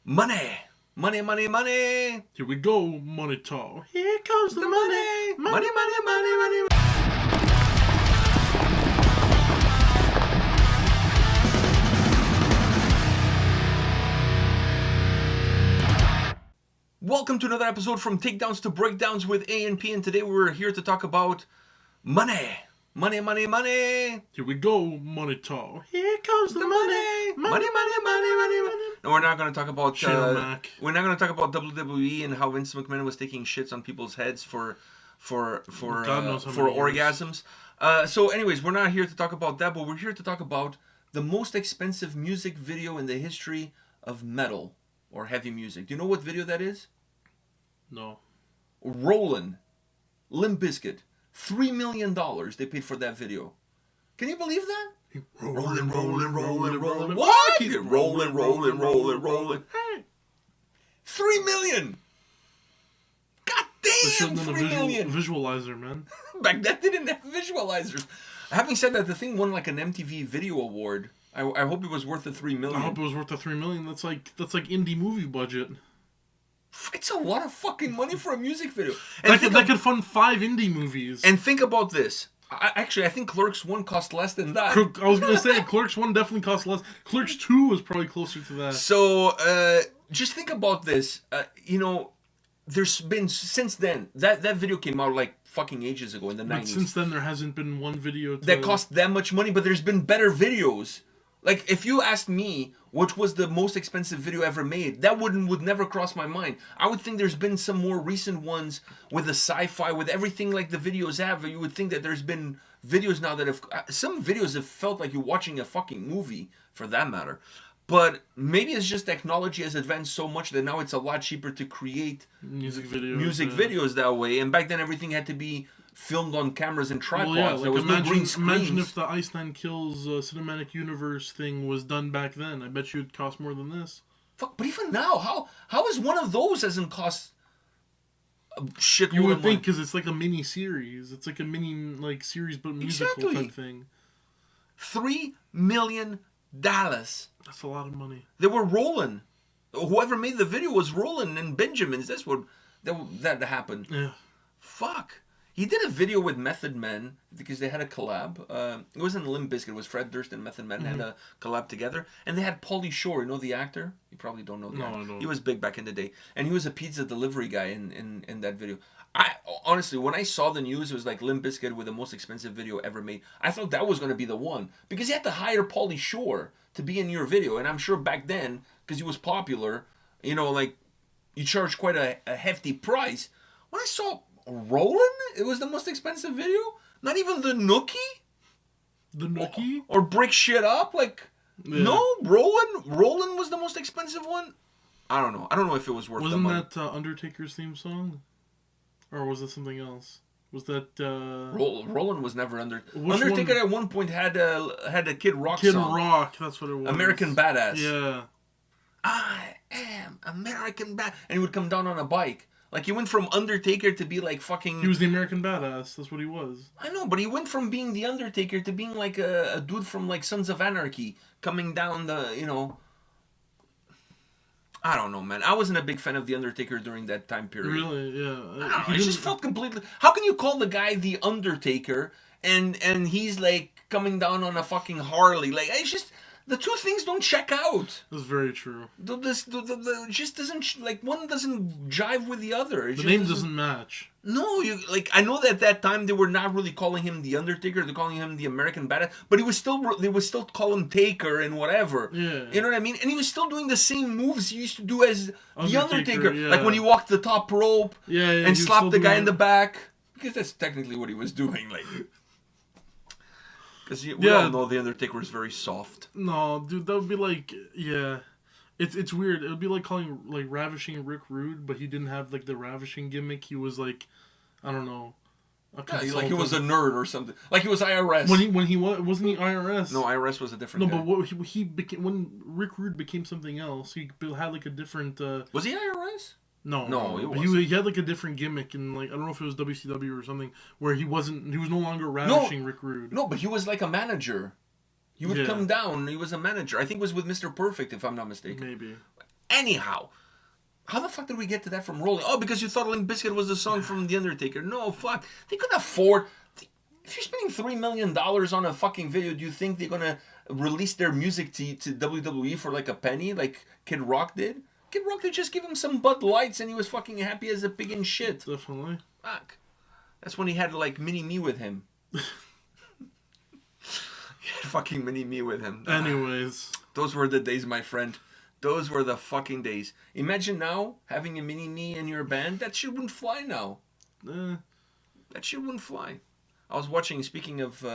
Money. Money, money, money. Here we go, money talk. Here comes the money. Money, money, money, money. Welcome to another episode from Takedowns to Breakdowns with A&P, and today we're here to talk about money. Money, money, money. Here we go, money talk. Here comes the money. Money, money, money, money, money. No, we're not going to talk about we're not going to talk about WWE and how Vince McMahon was taking shits on people's heads for orgasms. So anyways, we're not here to talk about that, but we're here to talk about the most expensive music video in the history of metal or heavy music. Do you know what video that is? No. Rollin', Limp Bizkit. $3 million they paid for that video. Can you believe that? Rolling, rolling, rolling, rolling. What? Rolling, rolling, rolling, rolling. Hey. 3 million. God damn, 3 million. Visualizer, man. Back then they didn't have visualizers. Having said that, the thing won like an MTV Video Award. I hope it was worth the 3 million. I hope it was worth the 3 million. That's like indie movie budget. It's a lot of fucking money for a music video. And that could fund 5 indie movies. And think about this. I think Clerks 1 cost less than that. I was going to say, Clerks 1 definitely cost less. Clerks 2 was probably closer to that. So, just think about this. There's been, since then, that video came out like fucking ages ago in the 90s. But since then, there hasn't been one video that cost that much money, but there's been better videos. Like, if you asked me which was the most expensive video ever made, that would never cross my mind. I would think there's been some more recent ones with the sci-fi, with everything like the videos have. You would think that there's been videos now that have... Some videos have felt like you're watching a fucking movie, for that matter. But maybe it's just technology has advanced so much that now it's a lot cheaper to create music videos that way. And back then, everything had to be filmed on cameras and tripods. Well, yeah, like there was no green screens. Imagine if the Iceland Kills cinematic universe thing was done back then. I bet you it'd cost more than this. Fuck, but even now, how is one of those doesn't cost a shitload of money? You would think, because it's like a mini series. It's like a mini series, but musical type thing. $3 million. That's a lot of money. They were rolling. Whoever made the video was rolling in Benjamins. That's what that happened. Yeah. Fuck. He did a video with Method Men because they had a collab. It wasn't Limp Bizkit. It was Fred Durst and Method Men had a collab together. And they had Pauly Shore. You know the actor? You probably don't know the actor. I don't. He was big back in the day. And he was a pizza delivery guy in that video. Honestly, when I saw the news, it was like Limp Bizkit with the most expensive video ever made. I thought that was going to be the one. Because you had to hire Pauly Shore to be in your video. And I'm sure back then, because he was popular, you charged quite a hefty price. When I saw Rollin', it was the most expensive video? Not even the Nookie? The Nookie? Or Break Shit Up? No, Rollin' was the most expensive one? I don't know. I don't know if it was worth the money. Wasn't that Undertaker's theme song? Or was it something else? Was that... Rollin' was never Undertaker at one point had a Kid Rock song. Kid Rock, that's what it was. American Badass. Yeah. I am American Badass. And he would come down on a bike. Like, he went from Undertaker to be like fucking... He was the American Badass. That's what he was. I know, but he went from being the Undertaker to being like a dude from like Sons of Anarchy. Coming down the, I don't know, man. I wasn't a big fan of the Undertaker during that time period. Really? Yeah. It just felt completely... How can you call the guy the Undertaker and he's like coming down on a fucking Harley? Like, it's just... The two things don't check out. That's very true. Just doesn't, one doesn't jive with the other. The name doesn't match. No, I know that at that time they were not really calling him the Undertaker. They're calling him the American Badass. But they would still call him Taker and whatever. Yeah. You know what I mean? And he was still doing the same moves he used to do as the Undertaker. Yeah. Like when he walked the top rope and slapped the guy in the back. Because that's technically what he was doing. Because we all know the Undertaker is very soft. No, dude, that would be like, it's weird. It would be like calling Ravishing Rick Rude, but he didn't have the Ravishing gimmick. He was like, I don't know, like he was a nerd or something. Like he was IRS. When he wasn't he IRS? No, IRS was a different. No, guy. But he became when Rick Rude became something else. He had a different. Was he IRS? No, he had a different gimmick, and I don't know if it was WCW or something, where he was no longer Ravishing Rick Rude. No, but he was like a manager. He would come down. He was a manager. I think it was with Mr. Perfect, if I'm not mistaken. Maybe. Anyhow, how the fuck did we get to that from Rolling? Oh, because you thought Limp Bizkit was the song from The Undertaker. No, fuck. They couldn't afford... If you're spending $3 million on a fucking video, do you think they're gonna release their music to WWE for like a penny, like Kid Rock did? Kid Rock did just give him some Bud Lights and he was fucking happy as a pig in shit. Definitely. Fuck. That's when he had like Mini-Me with him. He had fucking Mini-Me with him. Anyways. Those were the days, my friend. Those were the fucking days. Imagine now having a Mini-Me in your band. That shit wouldn't fly now. That shit wouldn't fly. I was watching, speaking of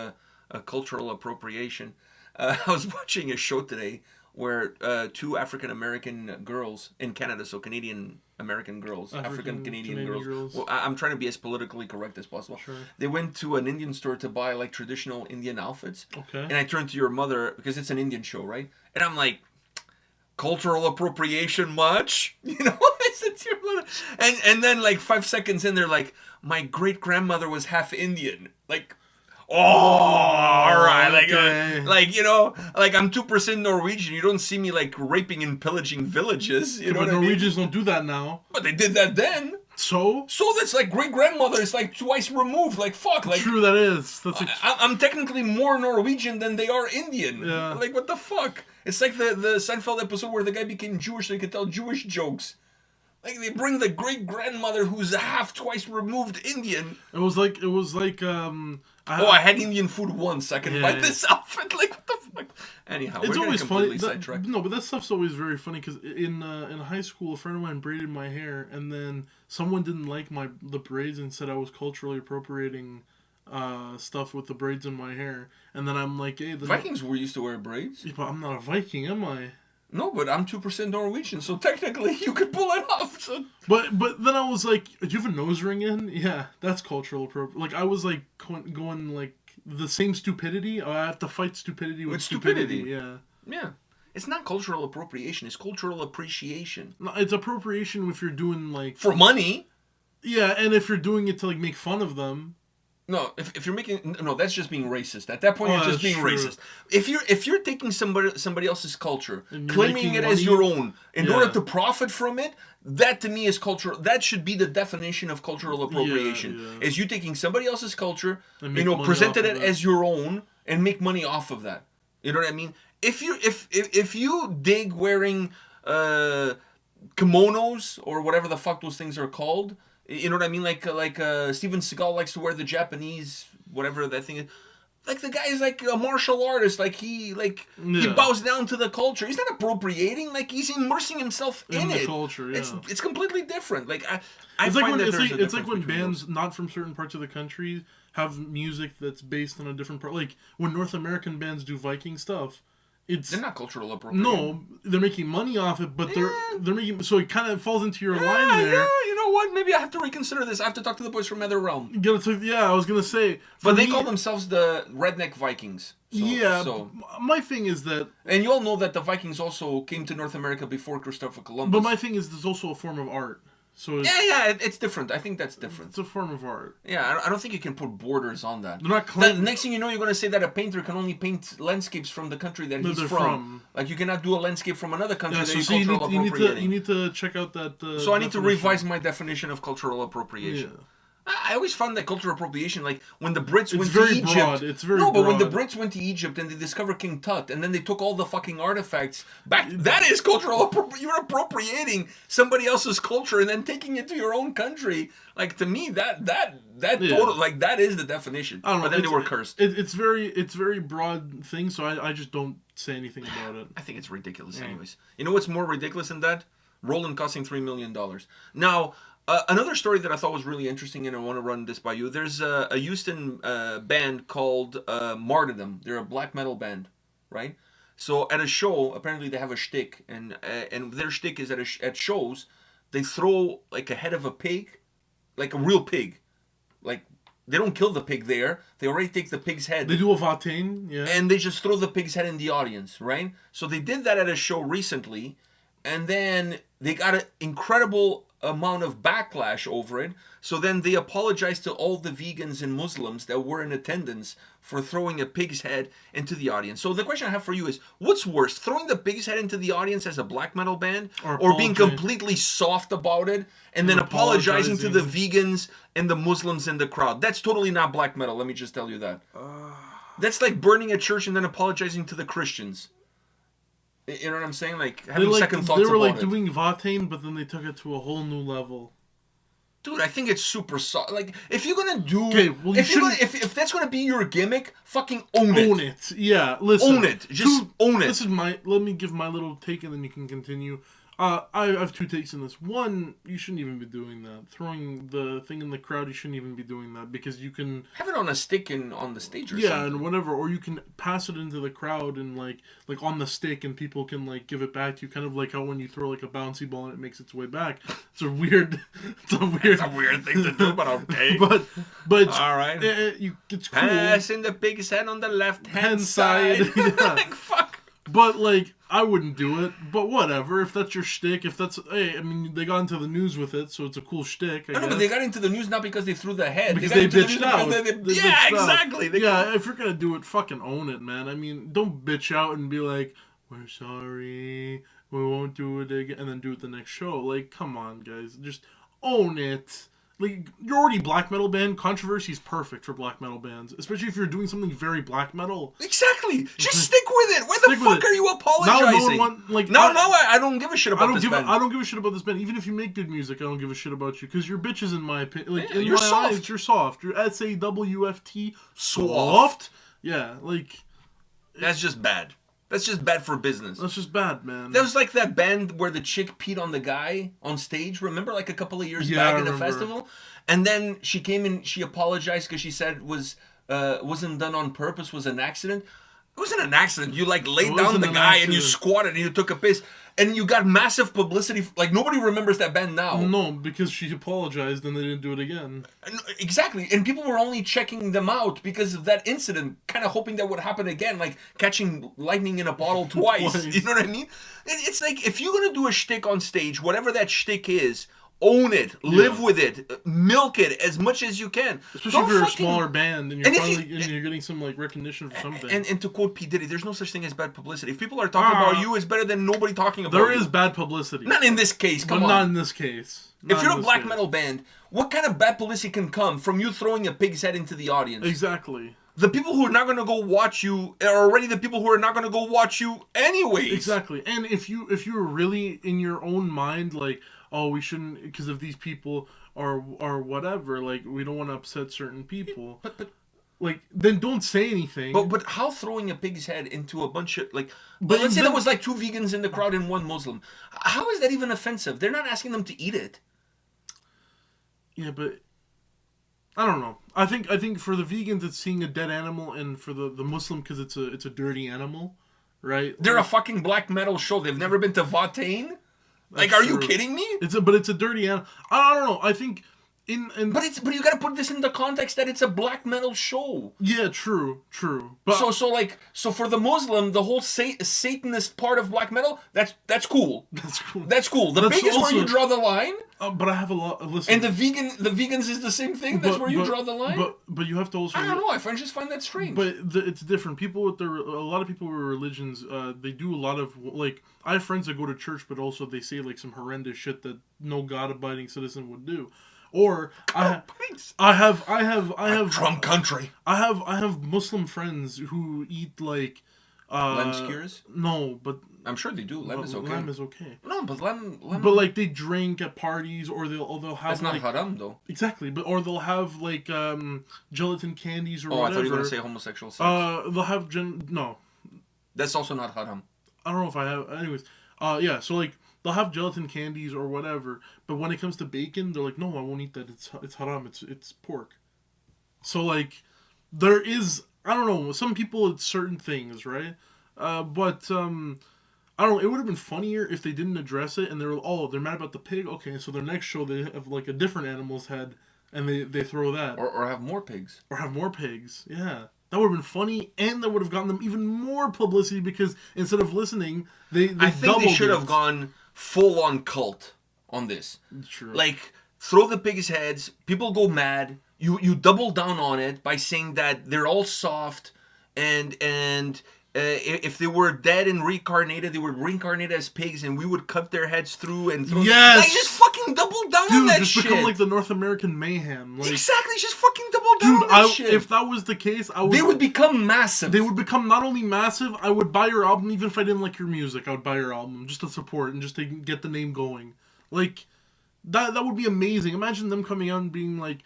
cultural appropriation, I was watching a show today where two African-American girls in Canada, so Canadian-American girls, African-Canadian girls. Well, I'm trying to be as politically correct as possible. Sure. They went to an Indian store to buy like traditional Indian outfits. Okay. And I turned to your mother, because it's an Indian show, right? And I'm like, cultural appropriation much? You know, I said to your mother. And then like 5 seconds in, they're like, my great-grandmother was half Indian. Like, oh, all right. Okay. Like, you know, like I'm 2% Norwegian. You don't see me like raping and pillaging villages. You know but what Norwegians I mean? don't do that now. But they did that then. So that's like great-grandmother is like twice removed. Like, fuck. Like, true, that is. That's I'm technically more Norwegian than they are Indian. Yeah. Like, what the fuck? It's like the Seinfeld episode where the guy became Jewish so he could tell Jewish jokes. Like, they bring the great-grandmother who's twice removed Indian. It was like I had Indian food once. I can buy this outfit. Like, what the fuck? Anyhow, it's we're always funny. Sidetracked. No, but that stuff's always very funny because in high school, a friend of mine braided my hair, and then someone didn't like the braids and said I was culturally appropriating stuff with the braids in my hair. And then I'm like, hey, Vikings were used to wear braids. Yeah, but I'm not a Viking, am I? No, but I'm 2% Norwegian, so technically you could pull it off. So. But then I was like, do you have a nose ring in? Yeah, that's cultural appropriation. Like, I was like going like the same stupidity. I have to fight stupidity with stupidity. Yeah. Yeah. It's not cultural appropriation. It's cultural appreciation. No, it's appropriation if you're doing like for money. Yeah, and if you're doing it to like make fun of them. No, if you're making that's just being racist. At that point, you're just being racist. If you're taking somebody else's culture, claiming it as your own in order to profit from it, that to me is cultural. That should be the definition of cultural appropriation. Is you taking somebody else's culture, presented it as your own, and make money off of that. You know what I mean? If you dig wearing kimonos or whatever the fuck those things are called. You know what I mean? Like Steven Seagal likes to wear the Japanese, whatever that thing is. Like, the guy is like a martial artist. Like, he bows down to the culture. He's not appropriating. Like, he's immersing himself in the it. Culture, yeah. It's completely different. Like, it's like when bands not from certain parts of the country have music that's based on a different part. Like, when North American bands do Viking stuff, they're not cultural appropriation. No, they're making money off it, but they're making, so it kind of falls into your line there. Yeah, you know what? Maybe I have to reconsider this. I have to talk to the boys from Nether Realm. I was gonna say, but they call themselves the Redneck Vikings. So, my thing is that, and you all know that the Vikings also came to North America before Christopher Columbus. But my thing is, there's also a form of art. So it's different. I think that's different. It's a form of art. Yeah, I don't think you can put borders on that. They're not claiming. Next thing you know, you're going to say that a painter can only paint landscapes from the country that he's from. Like, you cannot do a landscape from another country that you're cultural appropriating. You need to check out that. So I need to revise my definition of cultural appropriation. Yeah. I always found that cultural appropriation, like when the Brits went to Egypt. Broad. It's very broad. But when the Brits went to Egypt and they discovered King Tut, and then they took all the fucking artifacts back, that is cultural appropriation. You're appropriating somebody else's culture and then taking it to your own country. Like, to me, that total, like, that is the definition. I don't know. But then they were cursed. It's very broad thing, so I just don't say anything about it. I think it's ridiculous, anyways. You know what's more ridiculous than that? Roland costing $3 million. Now. Another story that I thought was really interesting, and I want to run this by you. There's a Houston band called Martyrdom. They're a black metal band, right? So at a show, apparently they have a shtick, and their shtick is at shows, they throw like a head of a pig, like a real pig. Like, they don't kill the pig there. They already take the pig's head. They do a vatain, yeah. And they just throw the pig's head in the audience, right? So they did that at a show recently, and then they got an incredible amount of backlash over it. So then they apologized to all the vegans and Muslims that were in attendance for throwing a pig's head into the audience. So the question I have for you is, what's worse, throwing the pig's head into the audience as a black metal band, or being completely soft about it and then apologizing to the vegans and the Muslims in the crowd? That's totally not black metal, let me just tell you that. That's like burning a church and then apologizing to the Christians. You know what I'm saying? Like, having second thoughts about it. They were like doing 𝗙𝗡𝗙, but then they took it to a whole new level. Dude, I think it's super soft. Like, if you're gonna do... Okay, well, if that's gonna be your gimmick, fucking own it. Own it. Yeah, listen. Own it. Just own it. This is let me give my little take and then you can continue. I have two takes in this. One, you shouldn't even be doing that. Throwing the thing in the crowd, you shouldn't even be doing that because you can have it on a stick and on the stage or something. Yeah, and whatever, or you can pass it into the crowd and like on the stick, and people can like give it back to you, kind of like how when you throw like a bouncy ball and it makes its way back. It's a weird thing to do, but okay. but all right, it's cool. Passing the pig's head on the left hand side. Yeah. Like fuck. But, like, I wouldn't do it. But whatever. If that's your shtick, hey, I mean, they got into the news with it, so it's a cool shtick, I guess. No, but they got into the news not because they threw the head. Because they bitched out. Yeah, exactly. If you're going to do it, fucking own it, man. I mean, don't bitch out and be like, we're sorry, we won't do it again, and then do it the next show. Like, come on, guys. Just own it. Like, you're already black metal band. Controversy is perfect for black metal bands, especially if you're doing something very black metal. Exactly. Just stick with it. Why the fuck are you apologizing? Now, I don't give a shit about this band. I don't give a shit about this band. Even if you make good music, I don't give a shit about you because you're bitches in my opinion. Like, you're soft. Eyes, you're soft. You're 𝗙𝗥𝗢𝗠 soft. Yeah, like that's just bad. That's just bad for business. That's just bad, man. That was like that band where the chick peed on the guy on stage. Remember, like a couple of years back at the festival? And then she came and she apologized because she said it wasn't done on purpose, was an accident. It wasn't an accident. You like laid down the guy and you squatted and you took a piss. And you got massive publicity. Like, nobody remembers that band now. No, because she apologized and they didn't do it again. Exactly. And people were only checking them out because of that incident, kind of hoping that would happen again, like catching lightning in a bottle twice. You know what I mean? It's like, if you're going to do a shtick on stage, whatever that shtick is, own it, live with it, milk it as much as you can. Especially if you're a smaller band and you're getting some like recognition for something. And to quote P. Diddy, there's no such thing as bad publicity. If people are talking about you, it's better than nobody talking about you. There is bad publicity. Not in this case, come on. Not in this case. If you're a black metal band, what kind of bad publicity can come from you throwing a pig's head into the audience? Exactly. The people who are not going to go watch you are already the people who are not going to go watch you anyways. Exactly. And if you're really in your own mind like, oh, we shouldn't because of these people or whatever, like we don't want to upset certain people. But like then don't say anything. But how throwing a pig's head into a bunch of like let's say there was like 2 vegans in the crowd and 1 Muslim. How is that even offensive? They're not asking them to eat it. Yeah, but I don't know. I think for the vegans it's seeing a dead animal, and for the Muslim because it's a dirty animal, right? They're a fucking black metal show. They've never been to 𝗙𝗡𝗙𝗙? Like, are you kidding me? It's a dirty animal. I don't know. I think but you gotta put this in the context that it's a black metal show. Yeah, true. But so for the Muslim, the whole Satanist part of black metal, that's cool. That's cool. The pig is where you draw the line. But I have a lot. Listen. And the vegans is the same thing. That's where you draw the line. But you have to also. I don't know. I just find that strange. But it's different. People with a lot of people with religions, they do a lot of like. I have friends that go to church, but also they say like some horrendous shit that no God-abiding citizen would do. Or I have Trump country. I have Muslim friends who eat like lamb skewers? No, but I'm sure they do. Lamb is okay. Lamb is okay. No, but lamb. But like they drink at parties, or they'll have. That's not haram though. Exactly, or they'll have like gelatin candies or whatever. I thought you were gonna say homosexual sex. They'll have no. That's also not haram. I don't know if I have. Anyways, yeah. So like. They'll have gelatin candies or whatever, but when it comes to bacon, they're like, no, I won't eat that. It's haram. It's pork. So like, there is I don't know. Some people it's certain things, right? But I don't know. It would have been funnier if they didn't address it and they were they're mad about the pig. Okay, so their next show they have like a different animal's head and they throw that or have more pigs. Or have more pigs. Yeah. That would have been funny, and that would have gotten them even more publicity because instead of listening, I think they should have gone full-on cult on this. True. Like, throw the pig's heads. People go mad. You double down on it by saying that they're all soft, and if they were dead and reincarnated, they were reincarnated as pigs, and we would cut their heads through and throw. Yes! Like, just fucking double down on that just shit. become like the North American mayhem. Like, exactly, just fucking double down on that shit. If that was the case, they would become massive. They would become not only massive, I would buy your album, even if I didn't like your music, I would buy your album just to support and just to get the name going. Like, that would be amazing. Imagine them coming out and being like,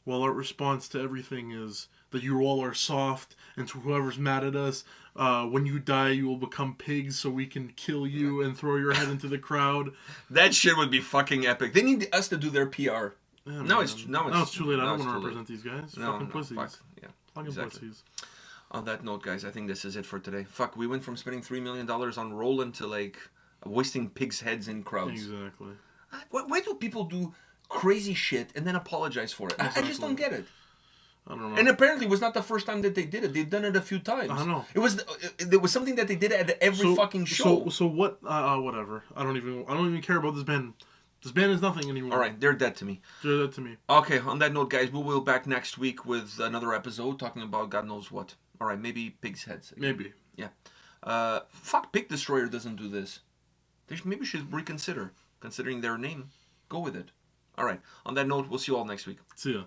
well, our response to everything is that you all are soft, and to whoever's mad at us, when you die, you will become pigs so we can kill you and throw your head into the crowd. That shit would be fucking epic. They need us to do their PR. Yeah, now it's too late. I don't want to represent these guys. Fucking pussies. Fuck. Yeah, fucking exactly. pussies. On that note, guys, I think this is it for today. Fuck, we went from spending $3 million on Roland to, like, wasting pigs' heads in crowds. Exactly. Why do people do crazy shit and then apologize for it? Exactly. I just don't get it. I don't know. And apparently, it was not the first time that they did it. They've done it a few times. I know. It was something that they did at every fucking show. So what? Whatever. I don't even care about this band. This band is nothing anymore. All right, they're dead to me. They're dead to me. Okay, on that note, guys, we will be back next week with another episode talking about God knows what. All right, maybe pigs' heads. Again. Maybe. Yeah. Fuck, Pig Destroyer doesn't do this. They maybe should reconsider, considering their name. Go with it. All right. On that note, we'll see you all next week. See ya.